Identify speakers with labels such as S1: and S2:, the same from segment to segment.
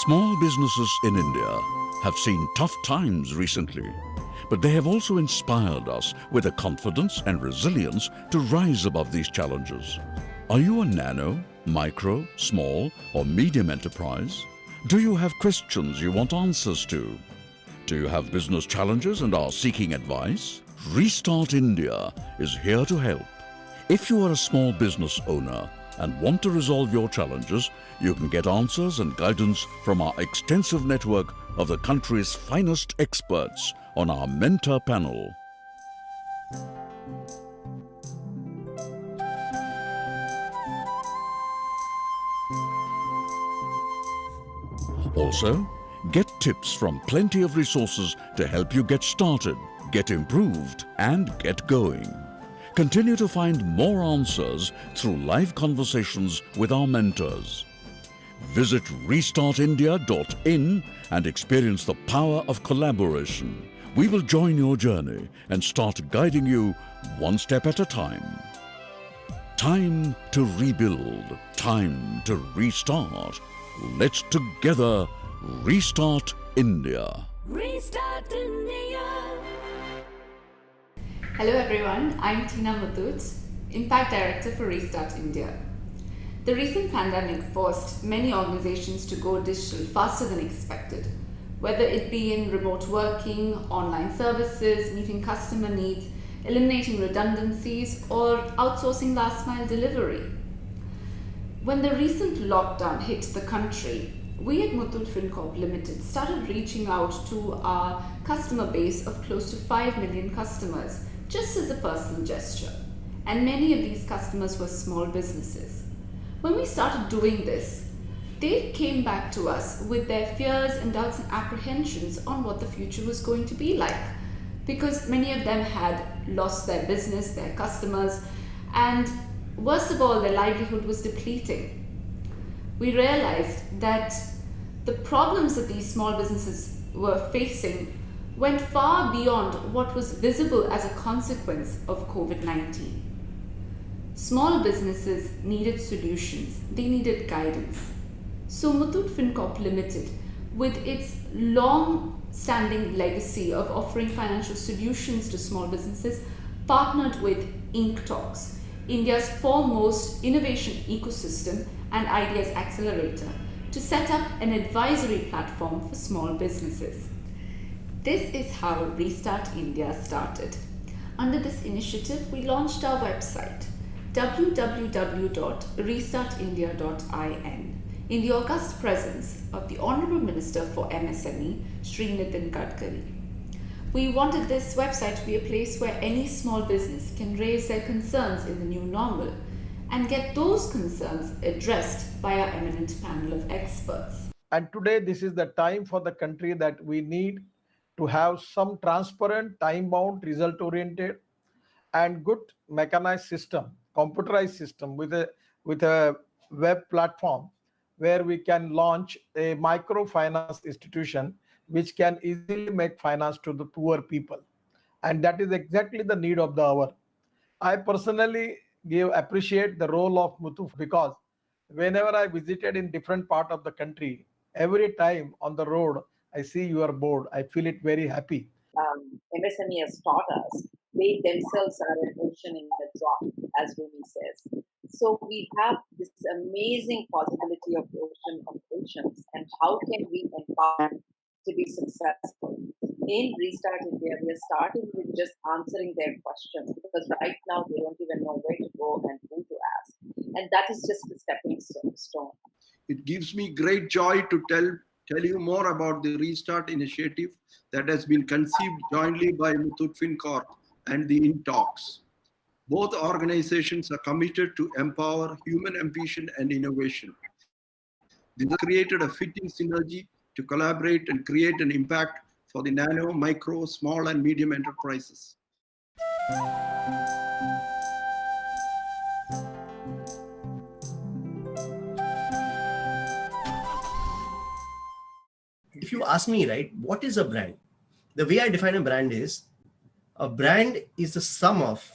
S1: Small businesses in India have seen tough times recently, but they have also inspired us with the confidence and resilience to rise above these challenges. Are you a nano, micro, small or medium enterprise? Do you have questions you want answers to? Do you have business challenges and are seeking advice? Restart India is here to help. If you are a small business owner and want to resolve your challenges, you can get answers and guidance from our extensive network of the country's finest experts on our mentor panel. Also, get tips from plenty of resources to help you get started, get improved and get going. Continue to find more answers through live conversations with our mentors. Visit RestartIndia.in and experience the power of collaboration. We will join your journey and start guiding you one step at a time. Time to rebuild, time to restart. Let's together restart India.
S2: Restart India. Hello everyone, I'm Muthoot, Impact Director for Restart India. The recent pandemic forced many organizations to go digital faster than expected, whether it be in remote working, online services, meeting customer needs, eliminating redundancies, or outsourcing last mile delivery. When the recent lockdown hit the country, we at Muthoot FinCorp Limited started reaching out to our customer base of close to 5 million customers, just as a personal gesture. And many of these customers were small businesses. When we started doing this, they came back to us with their fears and doubts and apprehensions on what the future was going to be like, because many of them had lost their business, their customers, and worst of all, their livelihood was depleting. We realized that the problems that these small businesses were facing went far beyond what was visible as a consequence of COVID-19. Small businesses needed solutions, they needed guidance. So Muthoot FinCorp Limited, with its long-standing legacy of offering financial solutions to small businesses, partnered with Ink Talks, India's foremost innovation ecosystem and ideas accelerator, to set up an advisory platform for small businesses. This is how Restart India started. Under this initiative, we launched our website, www.restartindia.in, in the august presence of the Honourable Minister for MSME, Shri Nitin Gadkari. We wanted this website to be a place where any small business can raise their concerns in the new normal and get those concerns addressed by our eminent panel of experts.
S3: And today, this is the time for the country that we need to have some transparent, time-bound, result-oriented, and good mechanized system, computerized system with a web platform where we can launch a microfinance institution which can easily make finance to the poor people. And that is exactly the need of the hour. I personally appreciate the role of Muthoot because whenever I visited in different part of the country, every time on the road, I see your board. I feel it very happy.
S4: MSME has taught us they themselves are an ocean in a drop, as Rumi says. So we have this amazing possibility of ocean of oceans, and how can we empower them to be successful? In Restart India, we are starting with just answering their questions, because right now they don't even know where to go and who to ask. And that is just a stepping stone.
S5: It gives me great joy to tell you more about the Restart initiative that has been conceived jointly by Muthoot FinCorp and the Ink Talks. Both organizations are committed to empower human ambition and innovation. This has created a fitting synergy to collaborate and create an impact for the nano, micro, small, and medium enterprises.
S6: If you ask me, right, what is a brand? The way I define a brand is the sum of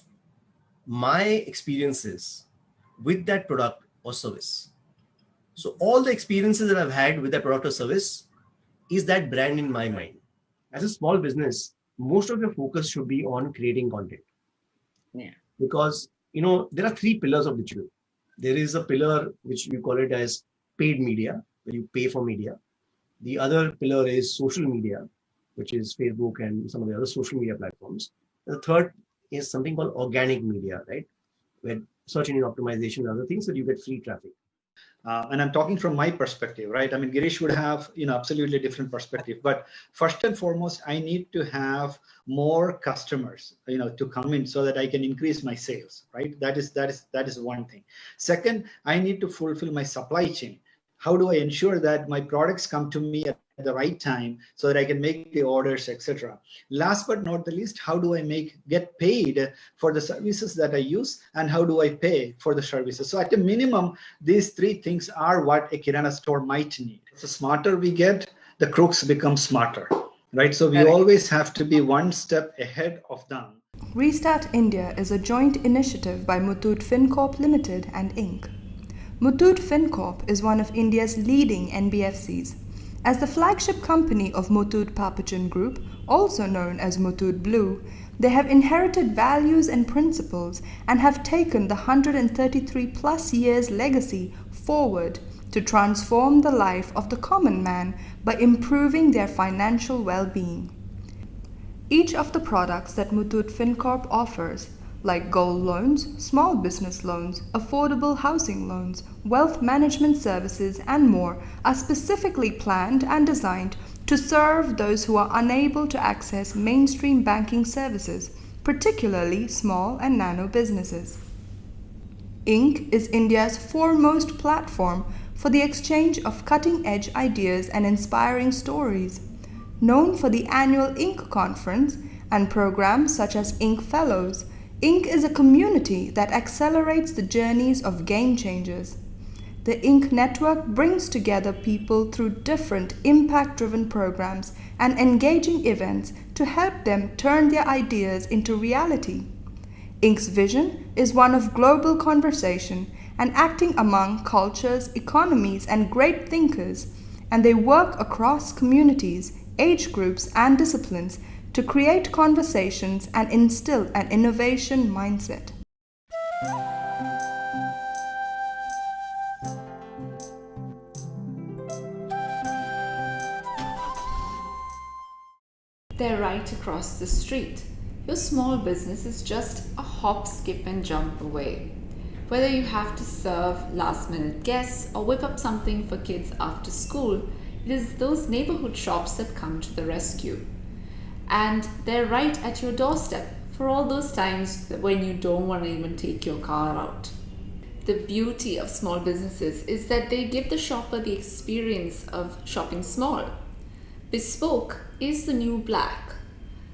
S6: my experiences with that product or service. So all the experiences that I've had with that product or service is that brand in my mind. As a small business, most of your focus should be on creating content.
S7: Yeah.
S6: Because, there are three pillars of digital. There is a pillar which we call it as paid media, where you pay for media. The other pillar is social media, which is Facebook and some of the other social media platforms. The third is something called organic media, right? Where search engine optimization and other things that you get free traffic.
S7: And I'm talking from my perspective, right? I mean, Girish would have, absolutely different perspective. But first and foremost, I need to have more customers, to come in so that I can increase my sales, right? That is one thing. Second, I need to fulfill my supply chain. How do I ensure that my products come to me at the right time so that I can make the orders, etc. Last but not the least, how do I get paid for the services that I use, and how do I pay for the services? So at a minimum, these three things are what a Kirana store might need. The smarter we get, the crooks become smarter, right? So we always have to be one step ahead of them.
S2: Restart India is a joint initiative by Muthoot FinCorp Limited and Inc. Muthoot FinCorp is one of India's leading NBFCs. As the flagship company of Muthoot Papachan Group, also known as Muthoot Blue, they have inherited values and principles and have taken the 133 plus years legacy forward to transform the life of the common man by improving their financial well-being. Each of the products that Muthoot FinCorp offers, like gold loans, small business loans, affordable housing loans, wealth management services, and more, are specifically planned and designed to serve those who are unable to access mainstream banking services, particularly small and nano businesses. Inc. is India's foremost platform for the exchange of cutting-edge ideas and inspiring stories. Known for the annual Inc. conference and programs such as Inc. Fellows, Inc. is a community that accelerates the journeys of game changers. The Inc. network brings together people through different impact-driven programs and engaging events to help them turn their ideas into reality. Inc.'s vision is one of global conversation and acting among cultures, economies, and great thinkers, and they work across communities, age groups, and disciplines to create conversations and instill an innovation mindset. They're right across the street. Your small business is just a hop, skip, and jump away. Whether you have to serve last-minute guests or whip up something for kids after school, it is those neighborhood shops that come to the rescue. And they're right at your doorstep for all those times when you don't want to even take your car out. The beauty of small businesses is that they give the shopper the experience of shopping small. Bespoke is the new black.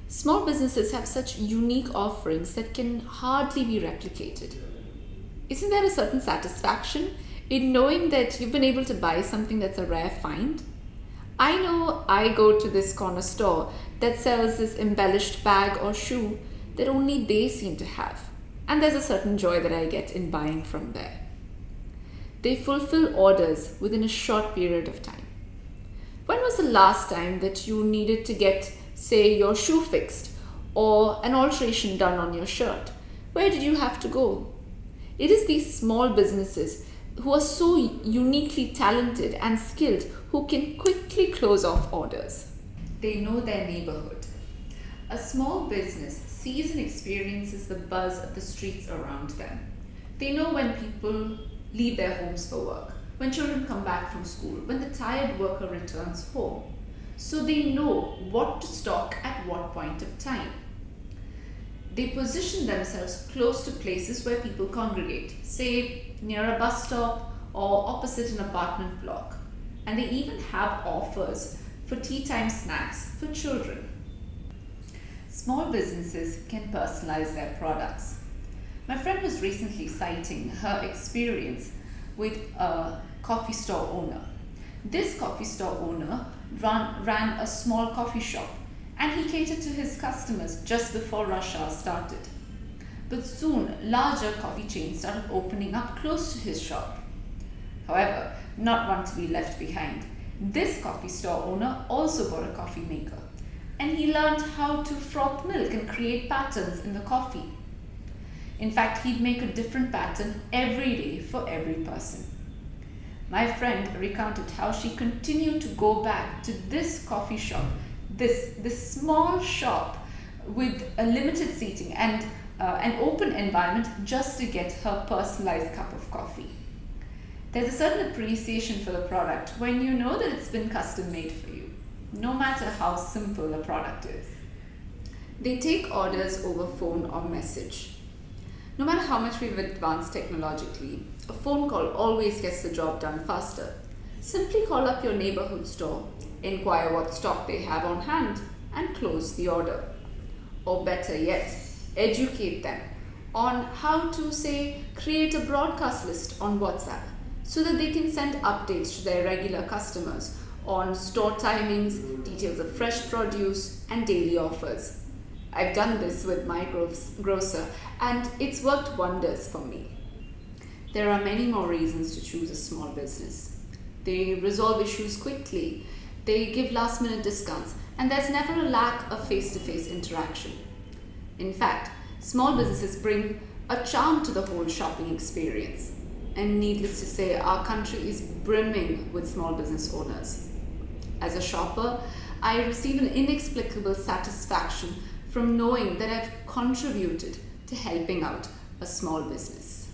S2: Small businesses have such unique offerings that can hardly be replicated. Isn't there a certain satisfaction in knowing that you've been able to buy something that's a rare find? I know I go to this corner store that sells this embellished bag or shoe that only they seem to have, and there's a certain joy that I get in buying from there. They fulfill orders within a short period of time. When was the last time that you needed to get, say, your shoe fixed or an alteration done on your shirt? Where did you have to go? It is these small businesses who are so uniquely talented and skilled who can quickly close off orders. They know their neighborhood. A small business sees and experiences the buzz of the streets around them. They know when people leave their homes for work, when children come back from school, when the tired worker returns home. So they know what to stock at what point of time. They position themselves close to places where people congregate, say near a bus stop or opposite an apartment block. And they even have offers for tea time snacks for children. Small businesses can personalize their products. My friend was recently citing her experience with a coffee store owner. This coffee store owner ran a small coffee shop, and he catered to his customers just before rush hour started. But soon, larger coffee chains started opening up close to his shop. However, not one to be left behind, this coffee store owner also bought a coffee maker, and he learned how to froth milk and create patterns in the coffee. In fact, he'd make a different pattern every day for every person. My friend recounted how she continued to go back to this coffee shop, this small shop with a limited seating and an open environment just to get her personalized cup of coffee. There's a certain appreciation for the product when you know that it's been custom made for you, no matter how simple the product is. They take orders over phone or message. No matter how much we've advanced technologically, a phone call always gets the job done faster. Simply call up your neighborhood store, inquire what stock they have on hand, and close the order. Or better yet, educate them on how to, say, create a broadcast list on WhatsApp so that they can send updates to their regular customers on store timings, details of fresh produce, and daily offers. I've done this with my grocer, and it's worked wonders for me. There are many more reasons to choose a small business. They resolve issues quickly, they give last-minute discounts, and there's never a lack of face-to-face interaction. In fact, small businesses bring a charm to the whole shopping experience. And needless to say, our country is brimming with small business owners. As a shopper, I receive an inexplicable satisfaction from knowing that I've contributed to helping out a small business.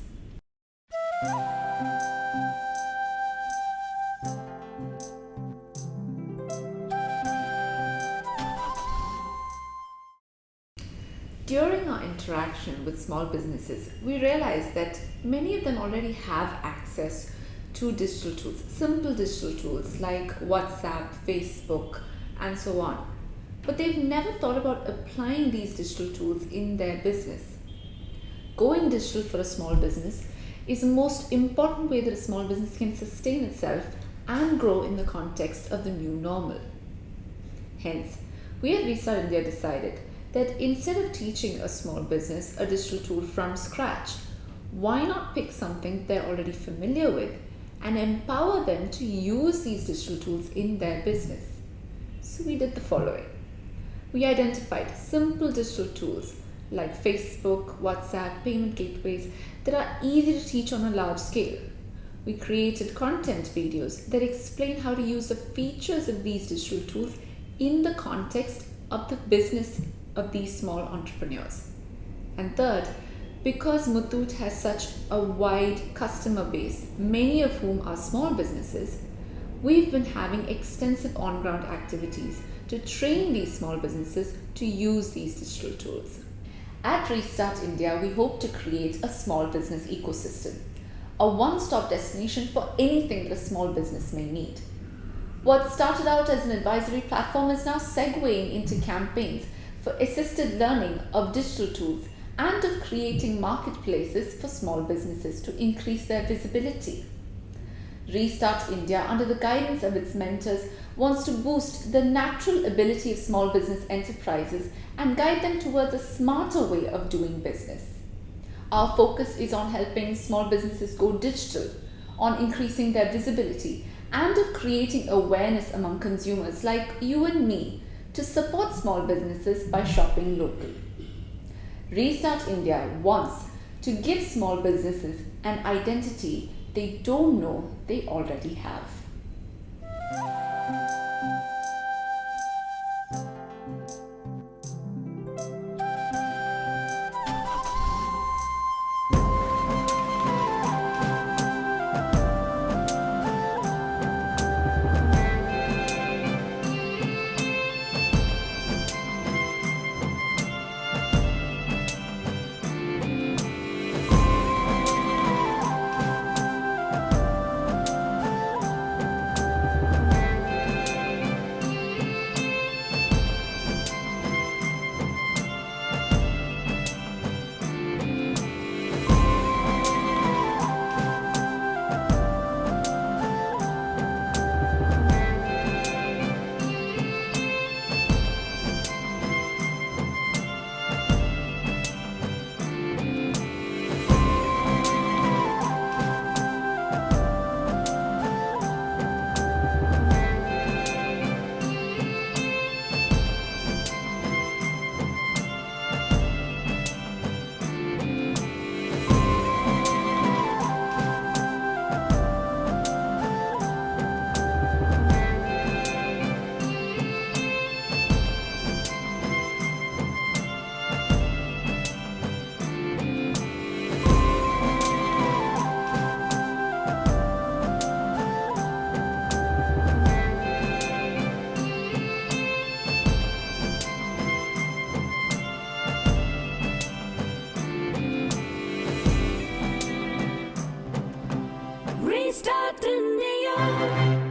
S2: During our interaction with small businesses, we realized that many of them already have access to digital tools, simple digital tools like WhatsApp, Facebook, and so on. But they've never thought about applying these digital tools in their business. Going digital for a small business is the most important way that a small business can sustain itself and grow in the context of the new normal. Hence, we at Restart India decided that instead of teaching a small business a digital tool from scratch, why not pick something they're already familiar with and empower them to use these digital tools in their business? So we did the following. We identified simple digital tools like Facebook, WhatsApp, payment gateways that are easy to teach on a large scale. We created content videos that explain how to use the features of these digital tools in the context of the business of these small entrepreneurs. And third, because Muthoot has such a wide customer base, many of whom are small businesses, we've been having extensive on-ground activities to train these small businesses to use these digital tools. At Restart India, we hope to create a small business ecosystem, a one-stop destination for anything that a small business may need. What started out as an advisory platform is now segueing into campaigns for assisted learning of digital tools and of creating marketplaces for small businesses to increase their visibility. Restart India, under the guidance of its mentors, wants to boost the natural ability of small business enterprises and guide them towards a smarter way of doing business. Our focus is on helping small businesses go digital, on increasing their visibility, and of creating awareness among consumers like you and me to support small businesses by shopping locally. Restart India wants to give small businesses an identity they don't know they already have.
S8: Restart India.